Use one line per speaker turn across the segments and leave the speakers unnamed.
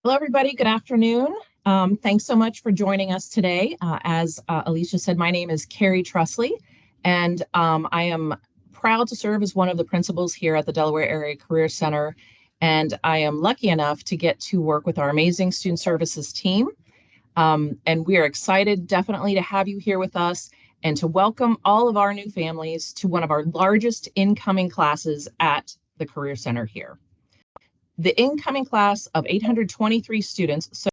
Hello, everybody. Good afternoon. Thanks so much for joining us today. As Alicia said, my name is Carrie Trusley, and I am proud to serve as one of the principals here at the Delaware Area Career Center. And I am lucky enough to get to work with our amazing student services team. And we are excited definitely to have you here with us and to welcome all of our new families to one of our largest incoming classes at the Career Center here. The incoming class of 823 students so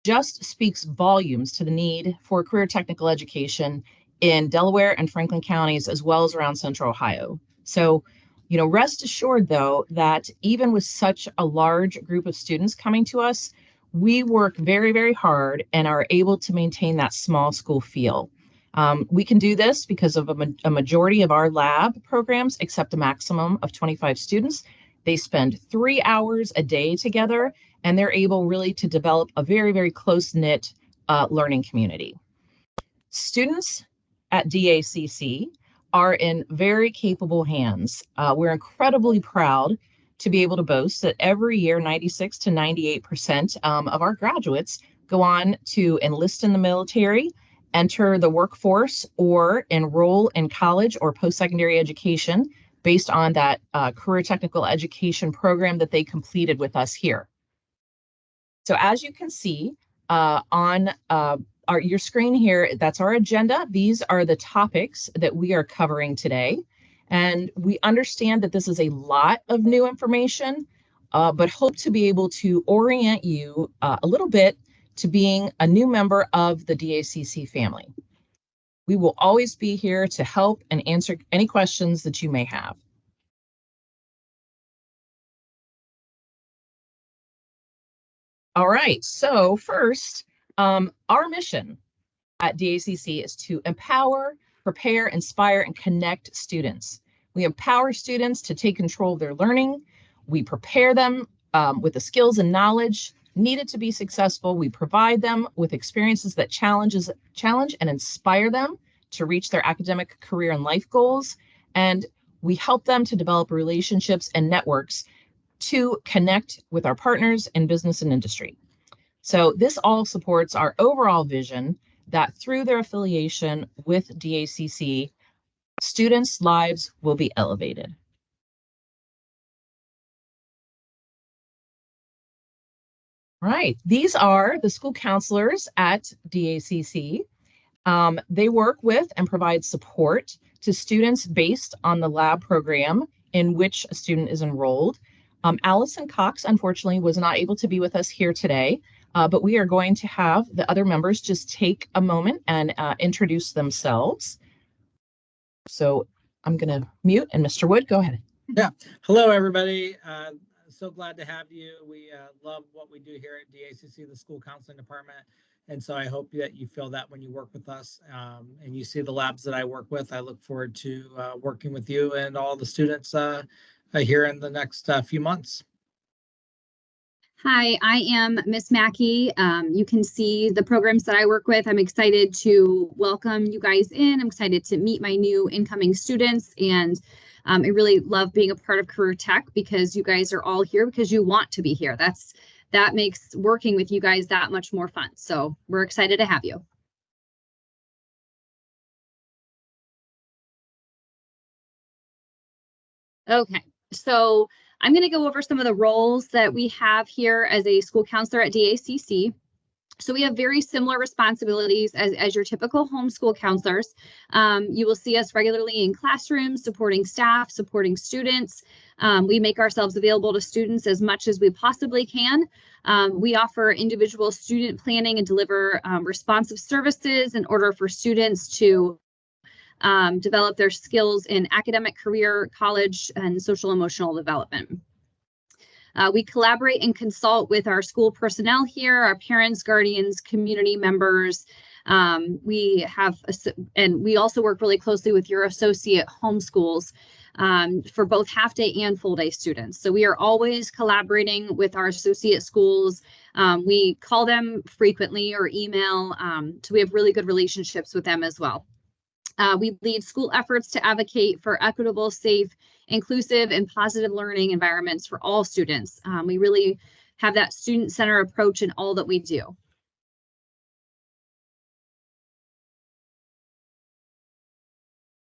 just speaks volumes to the need for career technical education in Delaware and Franklin counties, as well as around Central Ohio. So, rest assured, though, that even with such a large group of students coming to us, we work very, very hard and are able to maintain that small school feel. We can do this because of a majority of our lab programs accept a maximum of 25 students. They spend 3 hours a day together, and they're able really to develop a very, very close-knit learning community. Students at DACC are in very capable hands. We're incredibly proud to be able to boast that every year, 96 to 98% of our graduates go on to enlist in the military, enter the workforce, or enroll in college or post-secondary education based on that career technical education program that they completed with us here. So as you can see on your screen here, that's our agenda. These are the topics that we are covering today. And we understand that this is a lot of new information, but hope to be able to orient you a little bit to being a new member of the DACC family. We will always be here to help and answer any questions that you may have. All right, so first, our mission at DACC is to empower, prepare, inspire, and connect students. We empower students to take control of their learning. We prepare them with the skills and knowledge needed to be successful. We provide them with experiences that challenge and inspire them to reach their academic, career, and life goals. And we help them to develop relationships and networks to connect with our partners in business and industry. So this all supports our overall vision that through their affiliation with DACC, students' lives will be elevated. Right, these are the school counselors at DACC. They work with and provide support to students based on the lab program in which a student is enrolled. Allison Cox, unfortunately, was not able to be with us here today, but we are going to have the other members just take a moment and introduce themselves. So I'm going to mute, and Mr. Wood, go ahead.
Yeah. Hello, everybody. So glad to have you. We love what we do here at DACC, the School Counseling Department. And so I hope that you feel that when you work with us and you see the labs that I work with. I look forward to working with you and all the students here in the next few months.
Hi, I am Miss Mackey. You can see the programs that I work with. I'm excited to welcome you guys in. I'm excited to meet my new incoming students, and I really love being a part of Career Tech because you guys are all here because you want to be here. That makes working with you guys that much more fun. So we're excited to have you. Okay, so I'm going to go over some of the roles that we have here as a school counselor at DACC. So we have very similar responsibilities as your typical homeschool counselors. You will see us regularly in classrooms, supporting staff, supporting students. We make ourselves available to students as much as we possibly can. We offer individual student planning and deliver responsive services in order for students to develop their skills in academic, career, college, and social emotional development. We collaborate and consult with our school personnel here, our parents, guardians, community members. We also work really closely with your associate homeschools for both half-day and full-day students. So we are always collaborating with our associate schools. We call them frequently or email, so we have really good relationships with them as well. We lead school efforts to advocate for equitable, safe, inclusive, and positive learning environments for all students. We really have that student-centered approach in all that we do.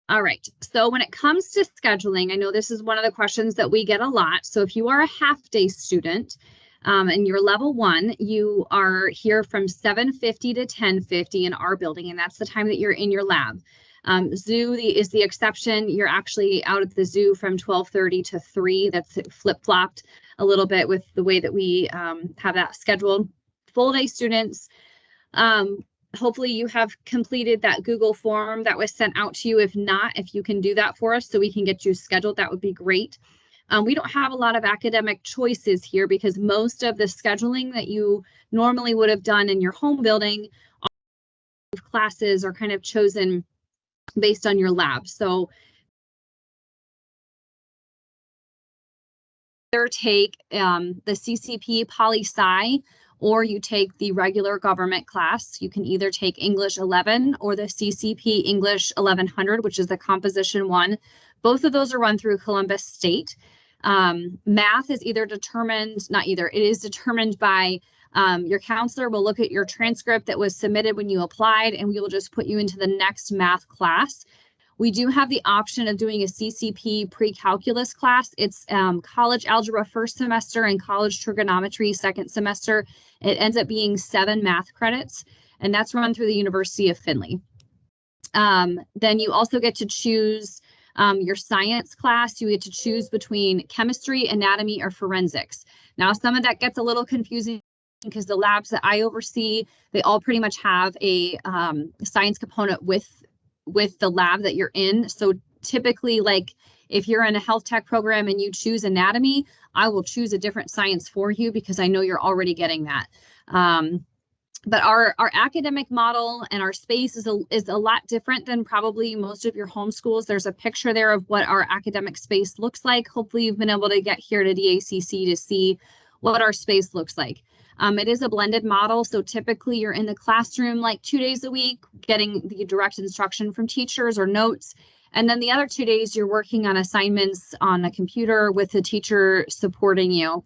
All right, so when it comes to scheduling, I know this is one of the questions that we get a lot. So if you are a half-day student and you're level 1, you are here from 7:50 to 10:50 in our building, and that's the time that you're in your lab. Zoo is the exception. You're actually out at the zoo from 12:30 to 3. That's flip-flopped a little bit with the way that we have that scheduled. Full-day students, hopefully you have completed that Google form that was sent out to you. If not, if you can do that for us so we can get you scheduled, that would be great. We don't have a lot of academic choices here because most of the scheduling that you normally would have done in your home building, classes are kind of chosen based on your lab. So either take the CCP Poli-Sci, or you take the regular government class. You can either take English 11 or the CCP English 1100, which is the composition one. Both of those are run through Columbus State. Math is either determined, not either, it is determined by your counselor will look at your transcript that was submitted when you applied, and we will just put you into the next math class. We do have the option of doing a CCP pre-calculus class. It's college algebra first semester and college trigonometry second semester. It ends up being 7 math credits, and that's run through the University of Findlay. Then you also get to choose your science class. You get to choose between chemistry, anatomy, or forensics. Now, some of that gets a little confusing because the labs that I oversee, they all pretty much have a science component with the lab that you're in. So typically, like if you're in a health tech program and you choose anatomy, I will choose a different science for you because I know you're already getting that. But our academic model and our space is a lot different than probably most of your homeschools. There's a picture there of what our academic space looks like. Hopefully you've been able to get here to DACC to see what our space looks like. It is a blended model, so typically you're in the classroom like 2 days a week, getting the direct instruction from teachers or notes. And then the other 2 days you're working on assignments on a computer with the teacher supporting you.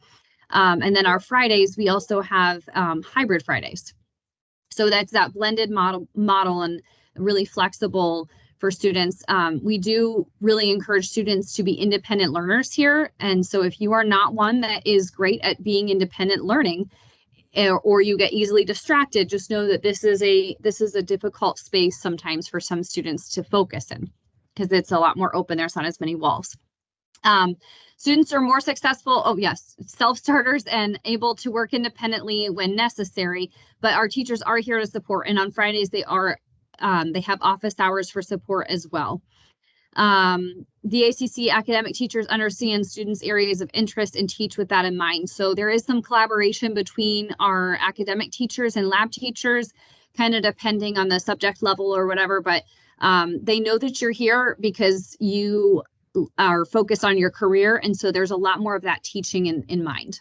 And then our Fridays, we also have hybrid Fridays. So that's that blended model and really flexible for students. We do really encourage students to be independent learners here. And so if you are not one that is great at being independent learning, or you get easily distracted, just know that this is a difficult space sometimes for some students to focus in because it's a lot more open. There's not as many walls. Students are more successful, self-starters and able to work independently when necessary, but our teachers are here to support, and on Fridays they have office hours for support as well. The ACC academic teachers understand students' areas of interest and teach with that in mind. So there is some collaboration between our academic teachers and lab teachers, kind of depending on the subject level or whatever, but they know that you're here because you are focused on your career. And so there's a lot more of that teaching in mind.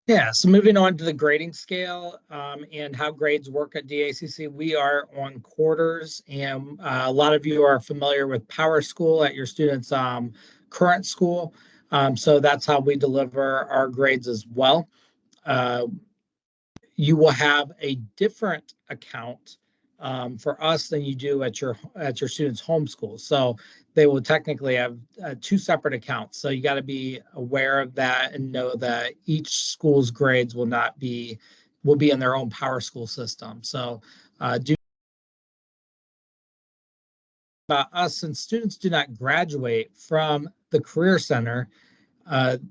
Yeah, so moving on to the grading scale and how grades work at DACC, we are on quarters, and a lot of you are familiar with Power School at your students' current school. So that's how we deliver our grades as well. You will have a different account for us than you do at your students' home school. So they will technically have 2 separate accounts. So you got to be aware of that and know that each school's grades will be in their own Power School system. So us, since students do not graduate from the Career Center,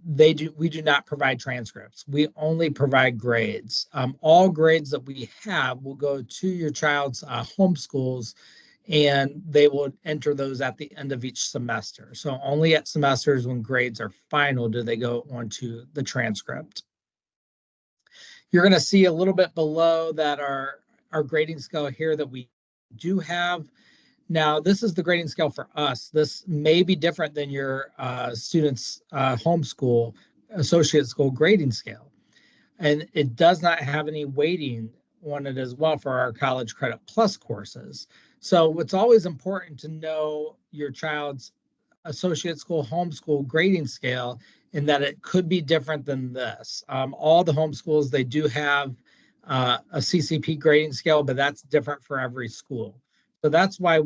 we do not provide transcripts. We only provide grades. All grades that we have will go to your child's home schools, and they will enter those at the end of each semester. So only at semesters when grades are final do they go onto the transcript. You're going to see a little bit below that our grading scale here that we do have. Now, this is the grading scale for us. This may be different than your students' homeschool associate school grading scale. And it does not have any weighting on it as well for our College Credit Plus courses. So it's always important to know your child's associate school homeschool grading scale in that it could be different than this. All the homeschools, they do have a CCP grading scale, but that's different for every school. So that's why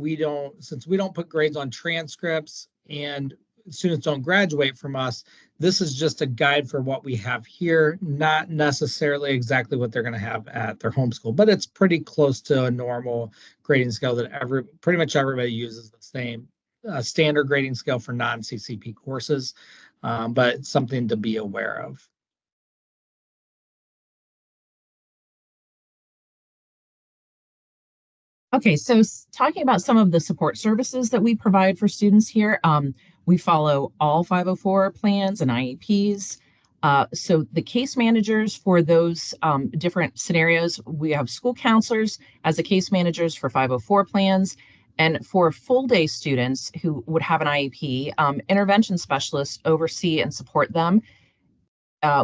since we don't put grades on transcripts and students don't graduate from us, this is just a guide for what we have here, not necessarily exactly what they're going to have at their homeschool, but it's pretty close to a normal grading scale that pretty much everybody uses the same standard grading scale for non-CCP courses, but something to be aware of.
Okay, so talking about some of the support services that we provide for students here, we follow all 504 plans and IEPs. So the case managers for those different scenarios, we have school counselors as the case managers for 504 plans. And for full day students who would have an IEP, intervention specialists oversee and support them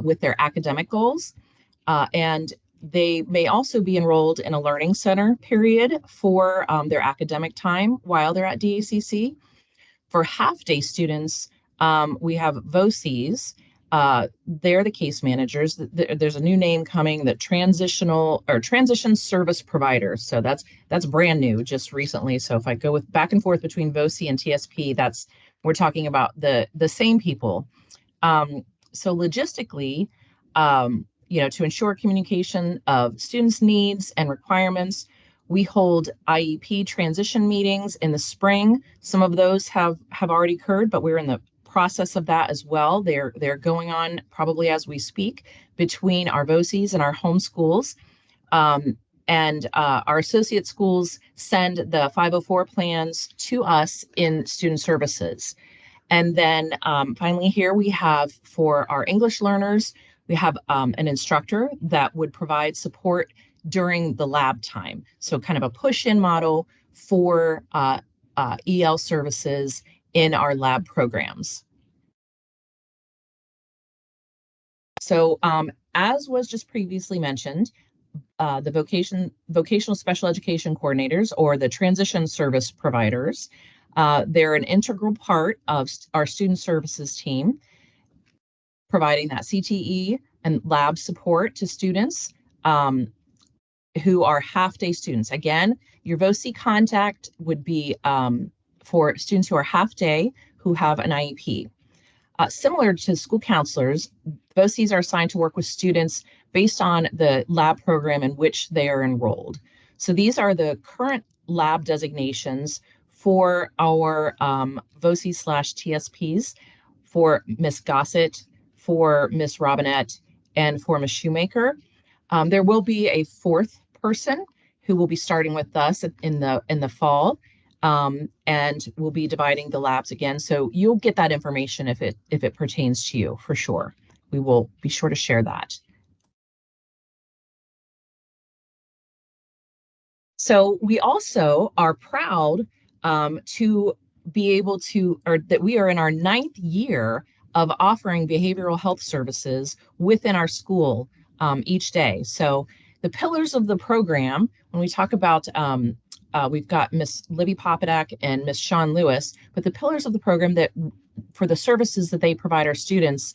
with their academic goals. And they may also be enrolled in a learning center period for their academic time while they're at DACC. For half-day students, we have VOCEs. They're the case managers. There's a new name coming, the transition service providers. So that's brand new, just recently. So if I go with back and forth between VOCE and TSP, we're talking about the same people. So logistically, to ensure communication of students' needs and requirements, we hold IEP transition meetings in the spring. Some of those have already occurred, but we're in the process of that as well. They're going on probably as we speak between our VOCEs and our home schools. And our associate schools send the 504 plans to us in student services. And then finally here we have for our English learners, we have an instructor that would provide support during the lab time. So kind of a push-in model for EL services in our lab programs. So as was just previously mentioned, the vocational special education coordinators or the transition service providers, they're an integral part of our student services team, providing that CTE and lab support to students who are half-day students. Again, your VOCE contact would be for students who are half-day who have an IEP. Similar to school counselors, VOCEs are assigned to work with students based on the lab program in which they are enrolled. So these are the current lab designations for our VOCE/TSPs for Miss Gossett, for Miss Robinette, and for Miss Shoemaker. There will be a fourth person who will be starting with us in the fall, and we'll be dividing the labs again. So you'll get that information if it pertains to you, for sure. We will be sure to share that. So we also are proud to be able to, or that we are in our 9th year of offering behavioral health services within our school each day. So the pillars of the program, when we talk about, we've got Miss Libby Popadak and Miss Sean Lewis, but the pillars of the program that for the services that they provide our students,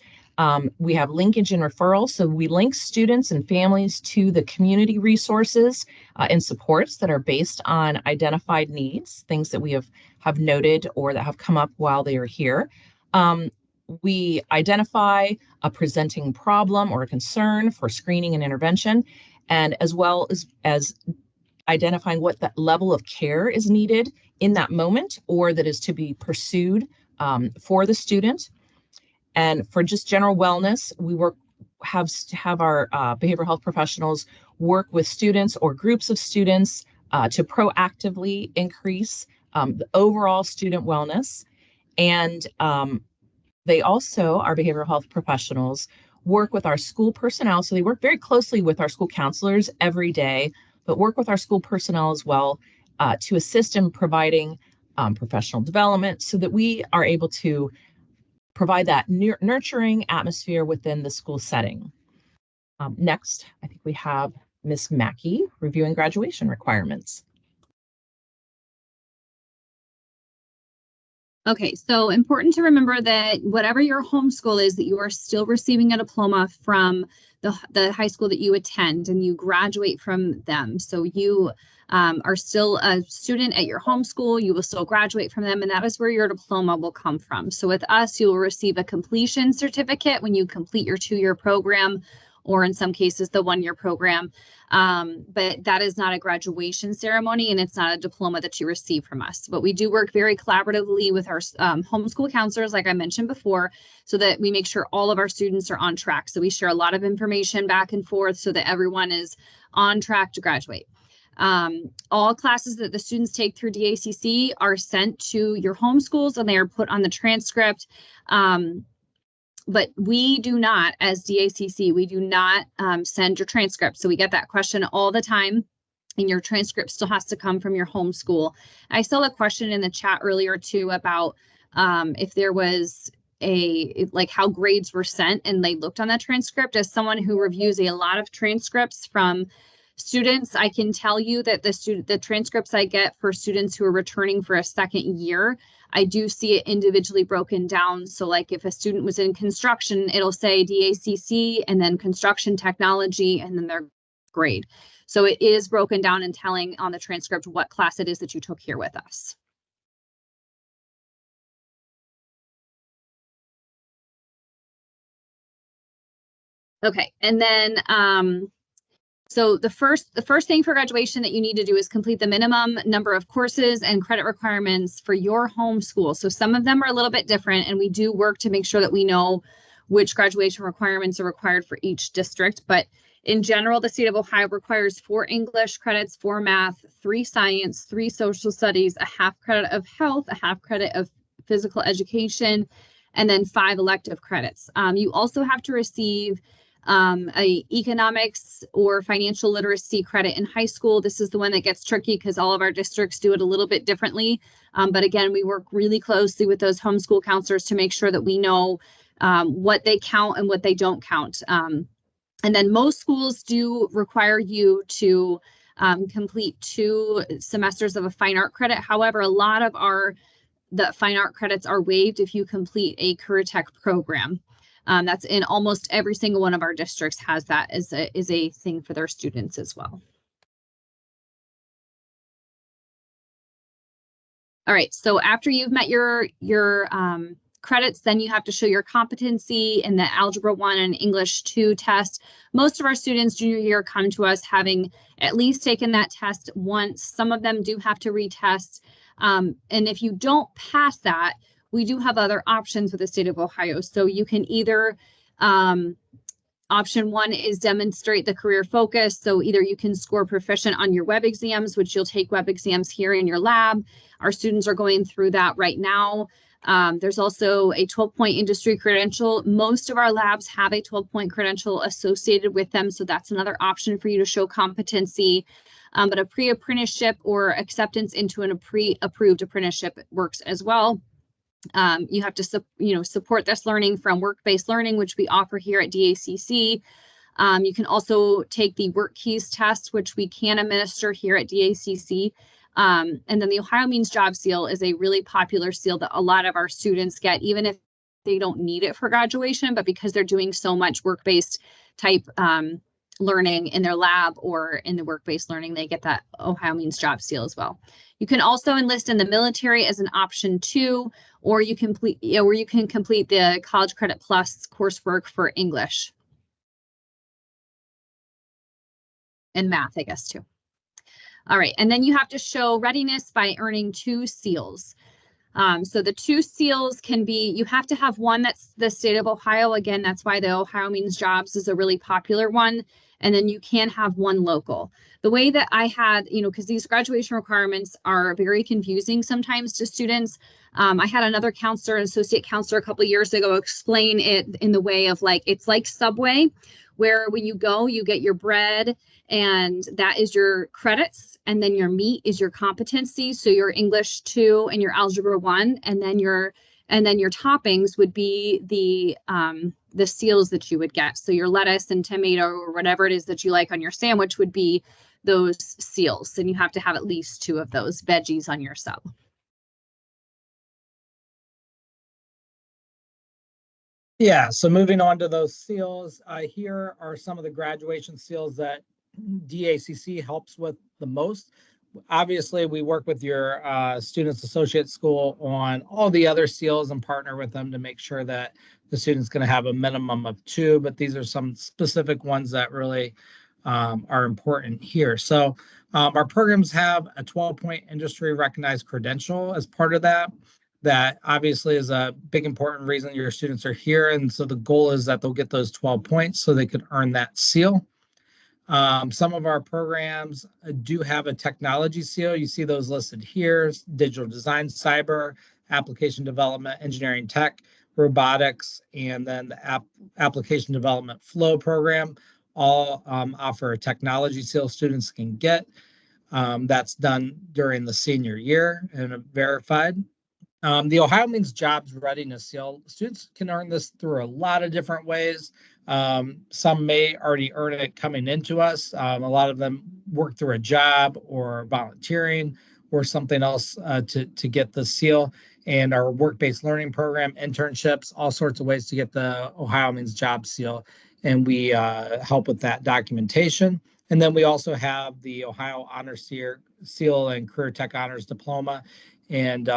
we have linkage and referral. So we link students and families to the community resources and supports that are based on identified needs, things that we have noted or that have come up while they are here. We identify a presenting problem or a concern for screening and intervention, and as well as identifying what the level of care is needed in that moment or that is to be pursued for the student. And for just general wellness, we have our behavioral health professionals work with students or groups of students to proactively increase the overall student wellness. And they also, our behavioral health professionals, work with our school personnel. So they work very closely with our school counselors every day, but work with our school personnel as well to assist in providing professional development so that we are able to provide that nurturing atmosphere within the school setting. Next, I think we have Miss Mackey reviewing graduation requirements.
Okay, so important to remember that whatever your homeschool is, that you are still receiving a diploma from the high school that you attend, and you graduate from them. So you are still a student at your homeschool, you will still graduate from them, and that is where your diploma will come from. So with us, you will receive a completion certificate when you complete your 2-year program, or in some cases, the 1-year program. But that is not a graduation ceremony, and it's not a diploma that you receive from us. But we do work very collaboratively with our homeschool counselors, like I mentioned before, so that we make sure all of our students are on track. So we share a lot of information back and forth so that everyone is on track to graduate. All classes that the students take through DACC are sent to your homeschools, and they are put on the transcript. But we do not, as DACC, we do not send your transcript. So we get that question all the time, and your transcript still has to come from your homeschool. I saw a question in the chat earlier too about if there was like how grades were sent, and they looked on that transcript. As someone who reviews a lot of transcripts from students, I can tell you that the transcripts I get for students who are returning for a second year, I do see it individually broken down. So like if a student was in construction, it'll say DACC and then construction technology and then their grade. So it is broken down and telling on the transcript what class it is that you took here with us. Okay, and then so the first thing for graduation that you need to do is complete the minimum number of courses and credit requirements for your home school. So some of them are a little bit different, and we do work to make sure that we know which graduation requirements are required for each district. But in general, the state of Ohio requires 4 English credits, 4 math, 3 science, 3 social studies, a half credit of health, a half credit of physical education, and then 5 elective credits. You also have to receive a economics or financial literacy credit in high school. This is the one that gets tricky because all of our districts do it a little bit differently. But again, we work really closely with those homeschool counselors to make sure that we know what they count and what they don't count. And then most schools do require you to complete 2 semesters of a fine art credit. However, a lot of the fine art credits are waived if you complete a career tech program. That's in almost every single one of our districts has that as a thing for their students as well. All right, so after you've met your credits, then you have to show your competency in the Algebra 1 and English 2 test. Most of our students junior year come to us having at least taken that test once. Some of them do have to retest. And if you don't pass that, we do have other options with the state of Ohio. So you can either, option 1 is demonstrate the career focus. So either you can score proficient on your web exams, which you'll take web exams here in your lab. Our students are going through that right now. There's also a 12-point industry credential. Most of our labs have a 12-point credential associated with them. So that's another option for you to show competency. But a pre-apprenticeship or acceptance into a pre-approved apprenticeship works as well. You have to support this learning from work-based learning, which we offer here at DACC. You can also take the Work Keys test, which we can administer here at DACC. And then the Ohio Means Job Seal is a really popular seal that a lot of our students get, even if they don't need it for graduation, but because they're doing so much work-based type learning in their lab or in the work-based learning, they get that Ohio Means Job Seal as well. You can also enlist in the military as an option 2, or you can complete the College Credit Plus coursework for English and math, I guess, too. All right, and then you have to show readiness by earning 2 seals. So the 2 seals can be, you have to have one that's the state of Ohio. Again, that's why the Ohio Means Jobs is a really popular one. And then you can have one local. The way that I had, because these graduation requirements are very confusing sometimes to students. I had another counselor, an associate counselor a couple of years ago, explain it in the way of it's like Subway, where when you go, you get your bread and that is your credits. And then your meat is your competency. So your English 2 and your Algebra 1, and then your toppings would be the seals that you would get. So your lettuce and tomato or whatever it is that you like on your sandwich would be those seals. And you have to have at least 2 of those veggies on your sub.
Yeah, so moving on to those seals, here are some of the graduation seals that DACC helps with the most. Obviously, we work with your Students Associate School on all the other seals and partner with them to make sure that the student's going to have a minimum of 2, but these are some specific ones that really are important here. So our programs have a 12-point industry recognized credential as part of that. That obviously is a big important reason your students are here. And so the goal is that they'll get those 12 points so they can earn that seal. Some of our programs do have a technology seal. You see those listed here: digital design, cyber, application development, engineering tech, robotics, and then the application development flow program all offer a technology seal students can get. That's done during the senior year and verified. The Ohio Means Jobs Readiness Seal, students can earn this through a lot of different ways. Some may already earn it coming into us. A lot of them work through a job or volunteering or something else to get the seal. And our work-based learning program, internships, all sorts of ways to get the Ohio Means Job Seal. And we help with that documentation. And then we also have the Ohio Honor Seal and Career Tech Honors Diploma. And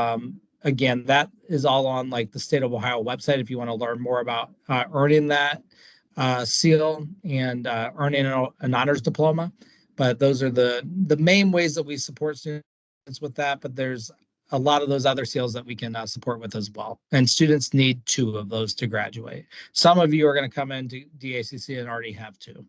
again, that is all on like the state of Ohio website if you want to learn more about earning that seal and earning an honors diploma. But those are the main ways that we support students with that. But there's a lot of those other seals that we can support with as well. And students need 2 of those to graduate. Some of you are going to come into DACC and already have 2.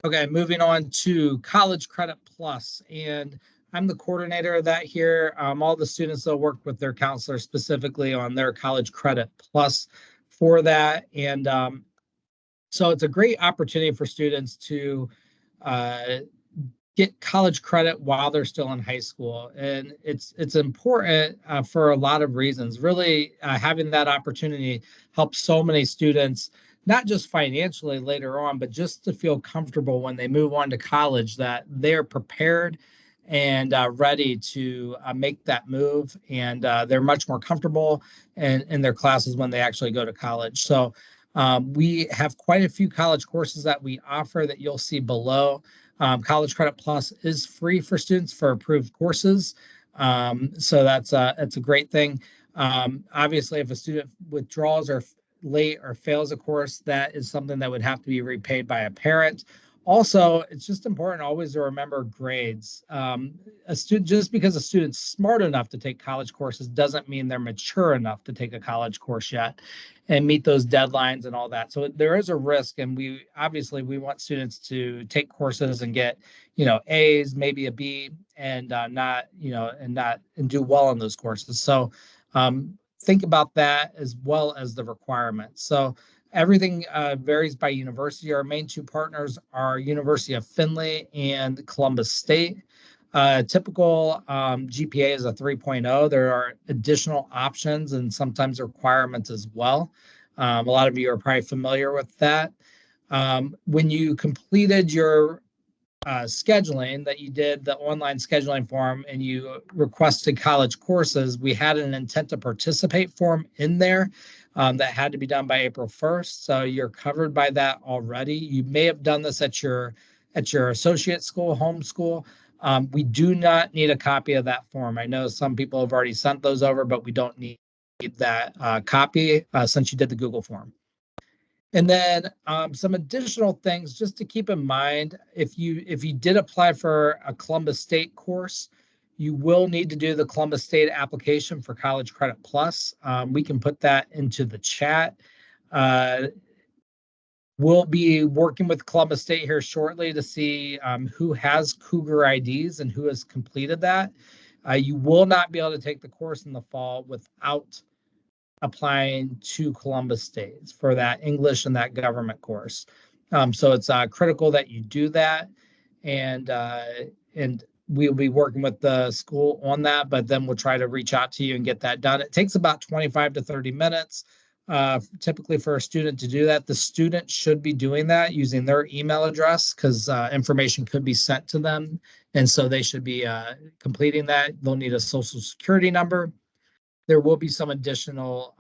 Okay, moving on to College Credit Plus, and I'm the coordinator of that here. All the students will work with their counselor specifically on their College Credit Plus for that. And so it's a great opportunity for students to get college credit while they're still in high school. And it's important for a lot of reasons. Really, having that opportunity helps so many students, not just financially later on, but just to feel comfortable when they move on to college that they're prepared and ready to make that move. And they're much more comfortable in their classes when they actually go to college. So we have quite a few college courses that we offer that you'll see below. College Credit Plus is free for students for approved courses. So that's a great thing. Obviously, if a student withdraws or late or fails a course, that is something that would have to be repaid by a parent. Also, it's just important always to remember grades. A student, just because a student's smart enough to take college courses doesn't mean they're mature enough to take a college course yet and meet those deadlines and all that. So there is a risk, and we want students to take courses and get, A's, maybe a B, and not, and do well in those courses. So think about that as well as the requirements. So everything varies by university. Our main 2 partners are University of Findlay and Columbus State. Typical GPA is a 3.0. There are additional options and sometimes requirements as well. A lot of you are probably familiar with that. When you completed your scheduling, that you did the online scheduling form and you requested college courses, we had an intent to participate form in there that had to be done by April 1st. So you're covered by that already. You may have done this at your associate school, home school. We do not need a copy of that form. I know some people have already sent those over, but we don't need that copy since you did the Google form. And then some additional things just to keep in mind: if you did apply for a Columbus State course, you will need to do the Columbus State application for College Credit Plus. We can put that into the chat. We'll be working with Columbus State here shortly to see who has Cougar IDs and who has completed that. You will not be able to take the course in the fall without applying to Columbus State for that English and that government course. So it's critical that you do that, and we'll be working with the school on that, but then we'll try to reach out to you and get that done. It takes about 25 to 30 minutes typically for a student to do that. The student should be doing that using their email address because information could be sent to them And so they should be completing that. They'll need a social security number. There will be some additional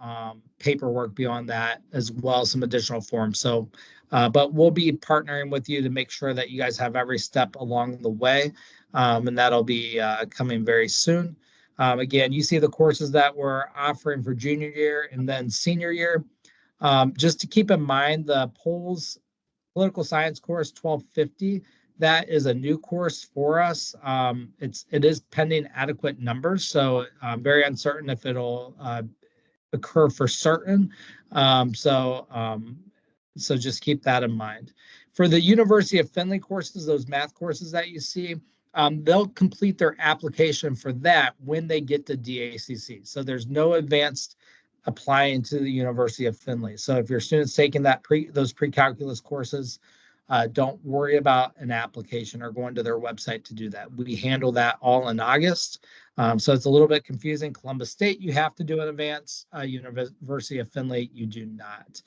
paperwork beyond that as well, some additional forms. So, but we'll be partnering with you to make sure that you guys have every step along the way. And that'll be coming very soon. Again, you see the courses that we're offering for junior year and then senior year. Just to keep in mind, the polls political science course 1250, that is a new course for us. It is pending adequate numbers, so I'm very uncertain if it'll occur for certain. So just keep that in mind. For the University of Findlay courses, those math courses that you see, they'll complete their application for that when they get to DACC. So there's no advanced applying to the University of Findlay. So if your student's taking those pre-calculus courses, don't worry about an application or going to their website to do that. We handle that all in August. So it's a little bit confusing. Columbus State, you have to do an advance. University of Findlay, you do not.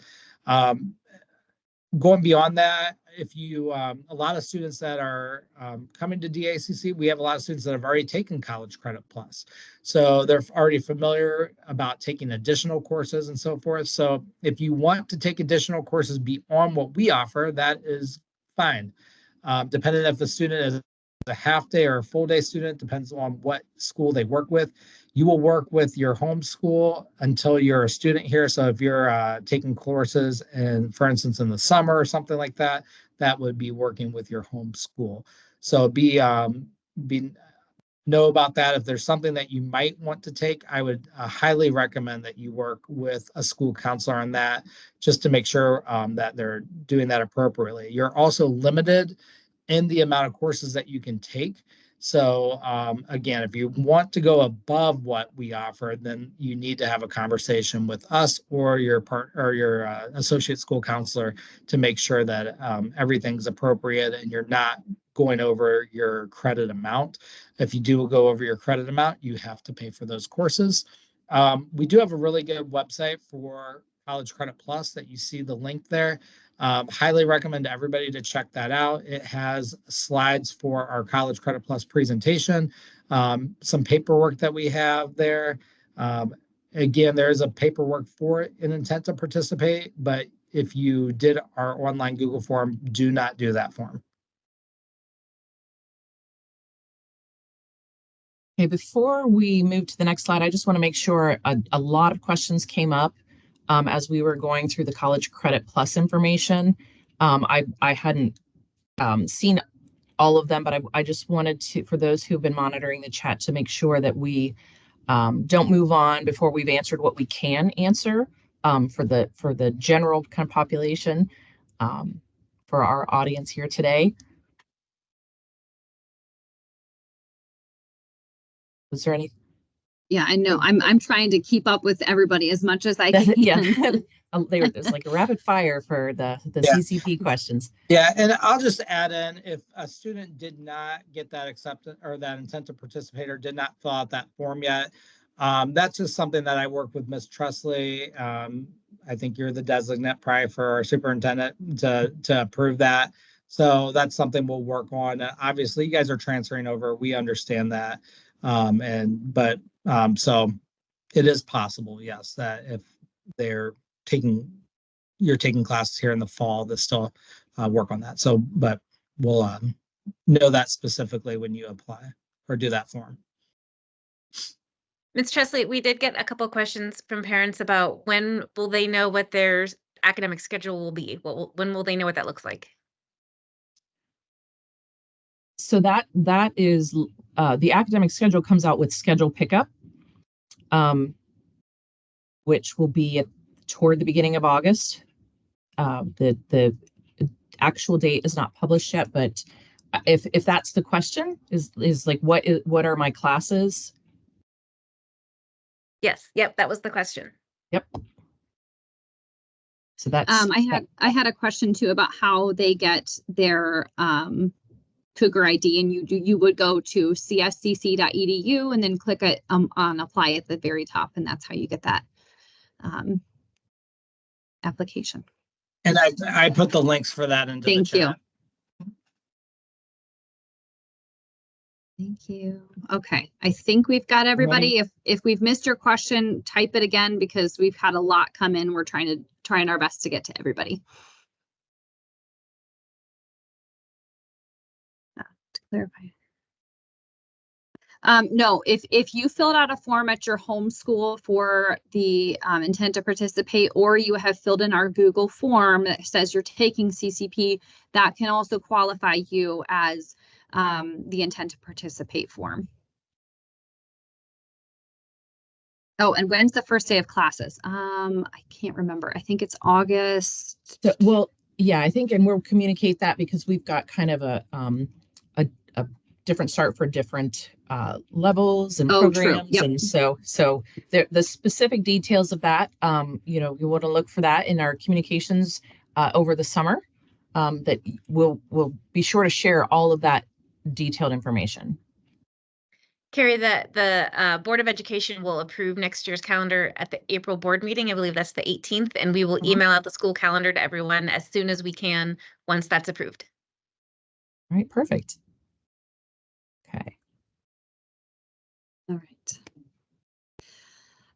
Going beyond that, if you, a lot of students that are coming to DACC, we have a lot of students that have already taken College Credit Plus. So they're already familiar about taking additional courses and so forth. So if you want to take additional courses beyond what we offer, that is fine. Depending if the student is a half day or a full day student, depends on what school they work with. You will work with your home school until you're a student here. So if you're taking courses and for instance, in the summer or something like that, that would be working with your home school. So know about that. If there's something that you might want to take, I would highly recommend that you work with a school counselor on that, just to make sure that they're doing that appropriately. You're also limited in the amount of courses that you can take. So again, if you want to go above what we offer, then you need to have a conversation with us or your associate school counselor to make sure that everything's appropriate and you're not going over your credit amount. If you do go over your credit amount, you have to pay for those courses. We do have a really good website for College Credit Plus that you see the link there. Highly recommend everybody to check that out. It has slides for our College Credit Plus presentation, some paperwork that we have there. Again, there is a paperwork for an intent to participate, but if you did our online Google form, do not do that form.
Okay, before we move to the next slide, I just want to make sure a lot of questions came up as we were going through the College Credit Plus information. I hadn't seen all of them, but I just wanted to, for those who've been monitoring the chat, to make sure that we don't move on before we've answered what we can answer for the general kind of population for our audience here today. Was there any?
Yeah, I know. I'm trying to keep up with everybody as much as I can.
Yeah, there's like a rapid fire for the CCP questions.
Yeah, and I'll just add in, if a student did not get that acceptance or that intent to participate or did not fill out that form yet, that's just something that I work with Ms. Trusley. I think you're the designate probably for our superintendent to approve that. So that's something we'll work on. Obviously, you guys are transferring over. We understand that. So it is possible, yes, that if you're taking classes here in the fall, to still work on that. So, but we'll know that specifically when you apply or do that form.
Ms. Chesley, we did get a couple of questions from parents about when will they know what their academic schedule will be? When will they know what that looks like?
So that is the academic schedule comes out with schedule pickup, which will be toward the beginning of August. The actual date is not published yet, but if that's the question, is like what are my classes?
Yes. Yep. That was the question.
Yep. So that's
I had a question too about how they get their Cougar ID, and you would go to cscc.edu and then click it on apply at the very top, and that's how you get that application.
And I put the links for that into the chat.
Thank you. Thank you. Okay, I think we've got everybody. If we've missed your question, type it again because we've had a lot come in. We're trying our best to get to everybody. To clarify. No, if you filled out a form at your home school for the intent to participate, or you have filled in our Google form that says you're taking CCP, that can also qualify you as the intent to participate form. Oh, and when's the first day of classes? I can't remember. I think it's August.
So, well, yeah, I think, and we'll communicate that because we've got kind of a different start for different levels and programs.
Yep.
And so the specific details of that, you want to look for that in our communications over the summer. That we'll be sure to share all of that detailed information.
Carrie, the Board of Education will approve next year's calendar at the April board meeting. I believe that's the 18th, and we will email out the school calendar to everyone as soon as we can once that's approved.
All right, perfect. Okay.
All right.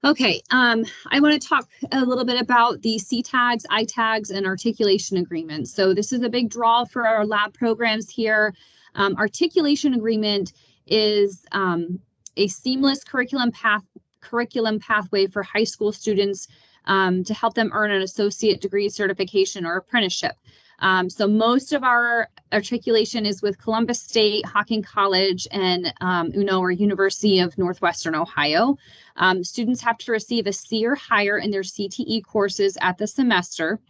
Okay, I want to talk a little bit about the C tags, I tags, and articulation agreements. So this is a big draw for our lab programs here. Articulation agreement is a seamless curriculum pathway for high school students to help them earn an associate degree certification or apprenticeship. So most of our articulation is with Columbus State, Hocking College, and UNO, or University of Northwestern Ohio. Students have to receive a C or higher in their CTE courses at the semester.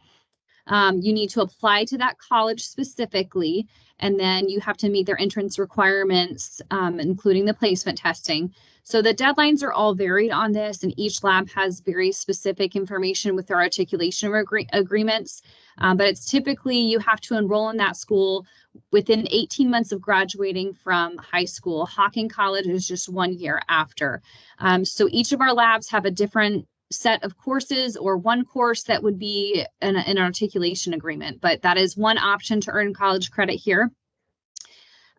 You need to apply to that college specifically, and then you have to meet their entrance requirements, including the placement testing. So the deadlines are all varied on this, and each lab has very specific information with their articulation agreements. But it's typically you have to enroll in that school within 18 months of graduating from high school. Hocking College is just 1 year after. So each of our labs have a different set of courses, or one course that would be an articulation agreement, but that is one option to earn college credit here.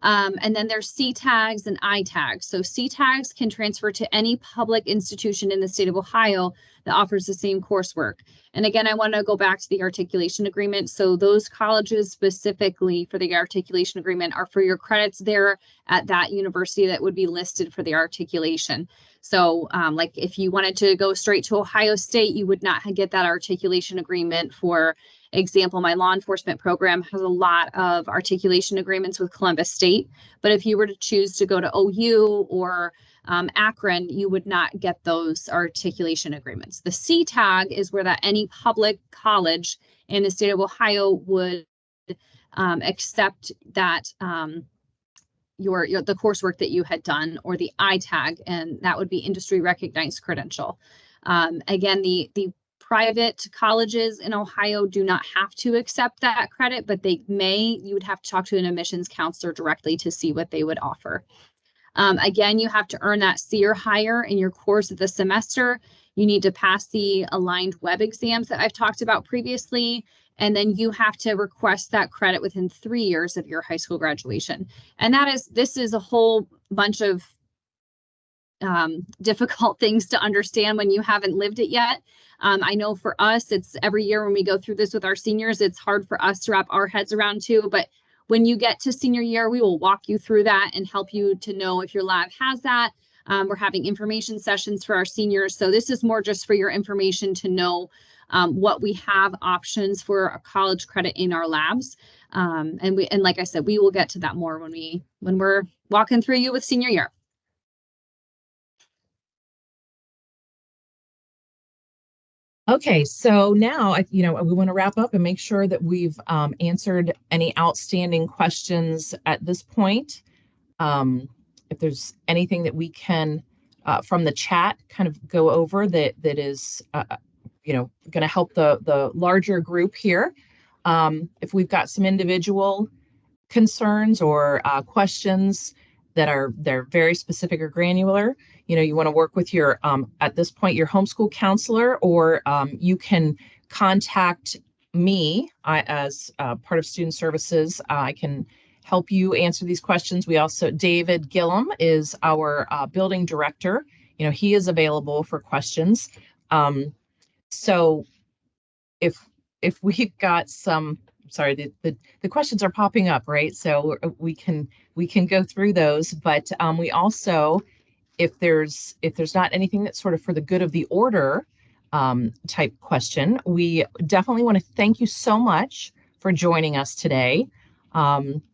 And then there's C tags and I tags. So C tags can transfer to any public institution in the state of Ohio that offers the same coursework. And again, I want to go back to the articulation agreement. So those colleges specifically for the articulation agreement are for your credits there at that university that would be listed for the articulation. So like if you wanted to go straight to Ohio State, you would not get that articulation agreement. For example, my law enforcement program has a lot of articulation agreements with Columbus State. But if you were to choose to go to OU or Akron, you would not get those articulation agreements. The C tag is where that any public college in the state of Ohio would accept that the coursework that you had done, or the I tag, and that would be industry recognized credential. Again, the private colleges in Ohio do not have to accept that credit, but they may. You would have to talk to an admissions counselor directly to see what they would offer. Again, you have to earn that C or higher in your course of the semester. You need to pass the aligned web exams that I've talked about previously. And then you have to request that credit within 3 years of your high school graduation. And this is a whole bunch of difficult things to understand when you haven't lived it yet. I know for us, it's every year when we go through this with our seniors, it's hard for us to wrap our heads around too. But when you get to senior year, we will walk you through that and help you to know if your lab has that. We're having information sessions for our seniors. So this is more just for your information to know what we have options for a college credit in our labs. And like I said, we will get to that more when we're walking through you with senior year.
Okay, so now we want to wrap up and make sure that we've answered any outstanding questions at this point. If there's anything that we can from the chat kind of go over that is going to help the larger group here. If we've got some individual concerns or questions they're very specific or granular, you want to work with your at this point your homeschool counselor, or you can contact me as part of student services. I can help you answer these questions. We also, David Gillum is our building director. He is available for questions. So if we've got some, sorry, the questions are popping up, right? So we can go through those, but we also, if there's not anything that's sort of for the good of the order type question, we definitely want to thank you so much for joining us today.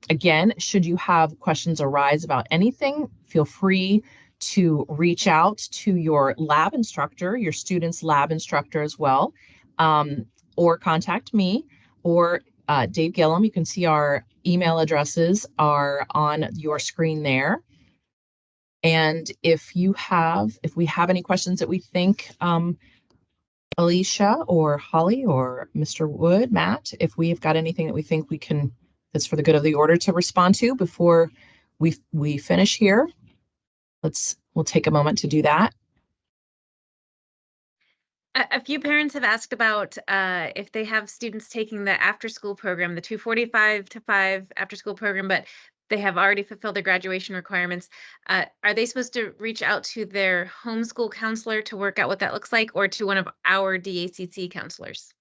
Again, should you have questions arise about anything, feel free to reach out to your lab instructor, your student's lab instructor as well, or contact me or Dave Gillum. You can see our email addresses are on your screen there. And if we have any questions that we think Alicia or Holly or Mr. Wood, Matt, if we have got anything that we think that's for the good of the order to respond to before we finish here, we'll take a moment to do that.
A few parents have asked about if they have students taking the after-school program, the 2:45 to 5 after-school program, but they have already fulfilled their graduation requirements. Are they supposed to reach out to their homeschool counselor to work out what that looks like, or to one of our DACC counselors?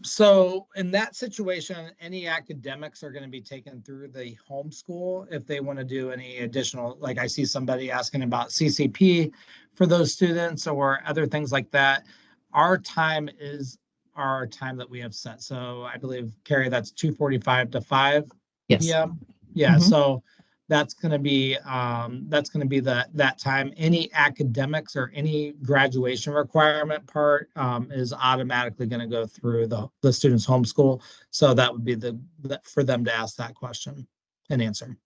So in that situation, any academics are going to be taken through the homeschool if they want to do any additional, like I see somebody asking about CCP for those students or other things like that. Our time is our time that we have set. So I believe, Carrie, that's 2:45 to 5
Yes.
p.m. Yeah.
Mhm.
So that's going to be that time. Any academics or any graduation requirement part is automatically going to go through the student's homeschool. So that would be for them to ask that question and answer.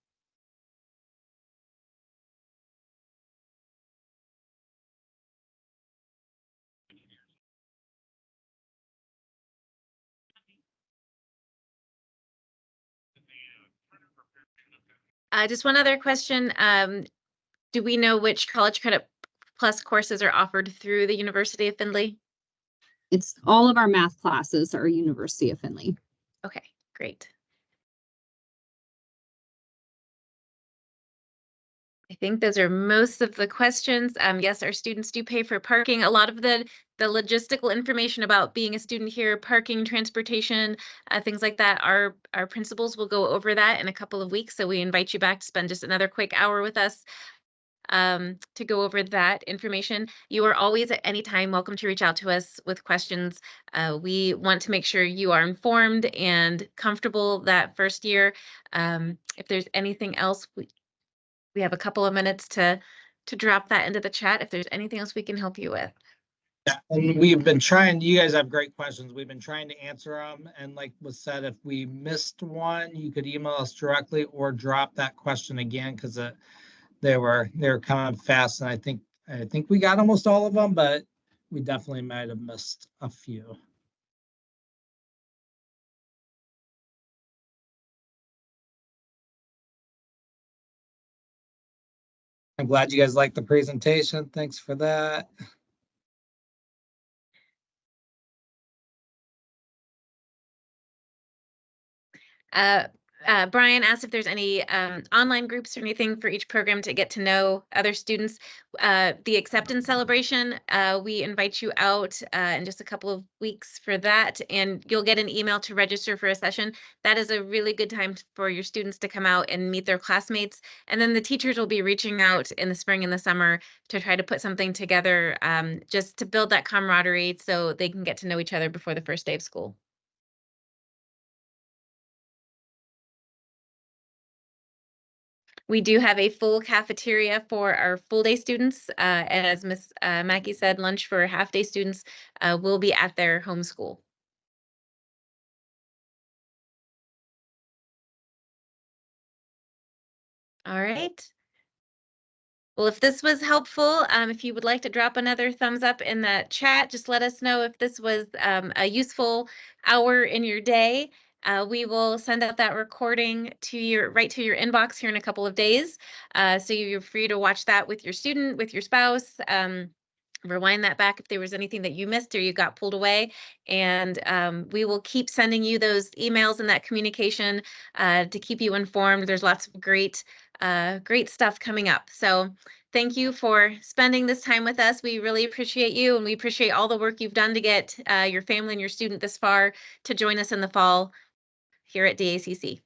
Just one other question. Do we know which College Credit Plus courses are offered through the University of Findlay?
It's all of our math classes are University of Findlay.
Okay, great. I think those are most of the questions. Yes, our students do pay for parking. A lot of the logistical information about being a student here, parking, transportation, things like that, our principals will go over that in a couple of weeks. So we invite you back to spend just another quick hour with us to go over that information. You are always at any time welcome to reach out to us with questions. We want to make sure you are informed and comfortable that first year. If there's anything else, we have a couple of minutes to drop that into the chat if there's anything else we can help you with.
Yeah, and we've been trying, you guys have great questions. We've been trying to answer them. And like was said, if we missed one, you could email us directly or drop that question again because they were coming fast. And I think we got almost all of them, but we definitely might have missed a few. I'm glad you guys liked the presentation. Thanks for that.
Brian asked if there's any online groups or anything for each program to get to know other students. The acceptance celebration, we invite you out in just a couple of weeks for that, and you'll get an email to register for a session. That is a really good time for your students to come out and meet their classmates. And then the teachers will be reaching out in the spring and the summer to try to put something together just to build that camaraderie so they can get to know each other before the first day of school. We do have a full cafeteria for our full day students. And as Ms. Mackey said, lunch for half day students will be at their home school. All right. Well, if this was helpful, if you would like to drop another thumbs up in the chat, just let us know if this was a useful hour in your day. We will send out that recording right to your inbox here in a couple of days. So you're free to watch that with your student, with your spouse. rewind that back if there was anything that you missed or you got pulled away. And we will keep sending you those emails and that communication to keep you informed. There's lots of great stuff coming up. So thank you for spending this time with us. We really appreciate you, and we appreciate all the work you've done to get your family and your student this far to join us in the fall here at DACC.